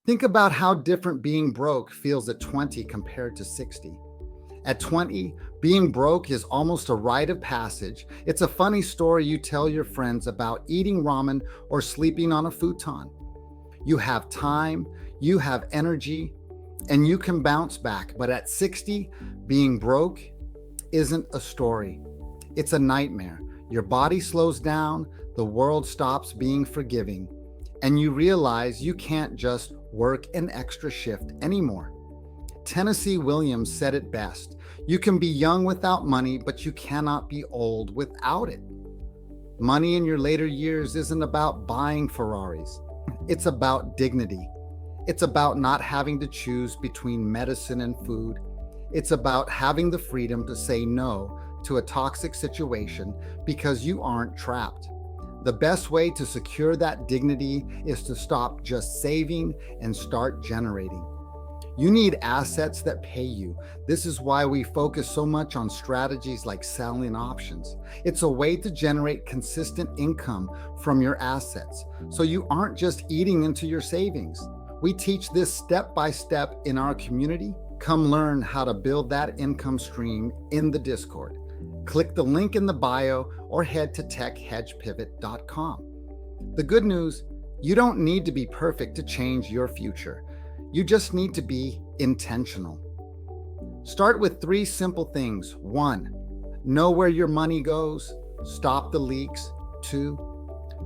Think about how different being broke feels at 20 compared to 60. At 20, being broke is almost a rite of passage. It's a funny story you tell your friends about eating ramen or sleeping on a futon. You have time, you have energy, and you can bounce back. But at 60, being broke isn't a story, it's a nightmare. Your body slows down, the world stops being forgiving, and you realize you can't just work an extra shift anymore. Tennessee Williams said it best: you can be young without money, but you cannot be old without it. Money in your later years isn't about buying Ferraris, it's about dignity. It's about not having to choose between medicine and food. It's about having the freedom to say no to a toxic situation because you aren't trapped. The best way to secure that dignity is to stop just saving and start generating. You need assets that pay you. This is why we focus so much on strategies like selling options. It's a way to generate consistent income from your assets, so you aren't just eating into your savings. We teach this step by step in our community. Come learn how to build that income stream in the Discord. Click the link in the bio or head to techhedgepivot.com. The good news: you don't need to be perfect to change your future. You just need to be intentional. Start with 3 simple things. 1, know where your money goes. Stop the leaks. 2,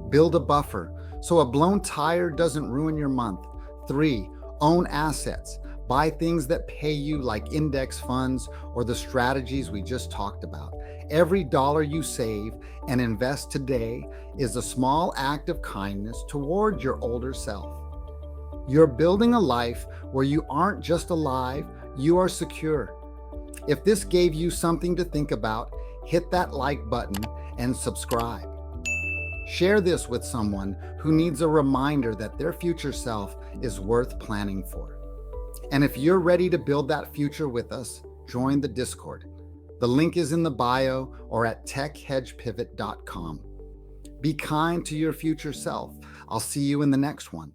build a buffer so a blown tire doesn't ruin your month. 3, own assets. Buy things that pay you, like index funds or the strategies we just talked about. Every dollar you save and invest today is a small act of kindness toward your older self. You're building a life where you aren't just alive, you are secure. If this gave you something to think about, hit that like button and subscribe. Share this with someone who needs a reminder that their future self is worth planning for. And if you're ready to build that future with us, join the Discord. The link is in the bio or at techhedgepivot.com. Be kind to your future self. I'll see you in the next one.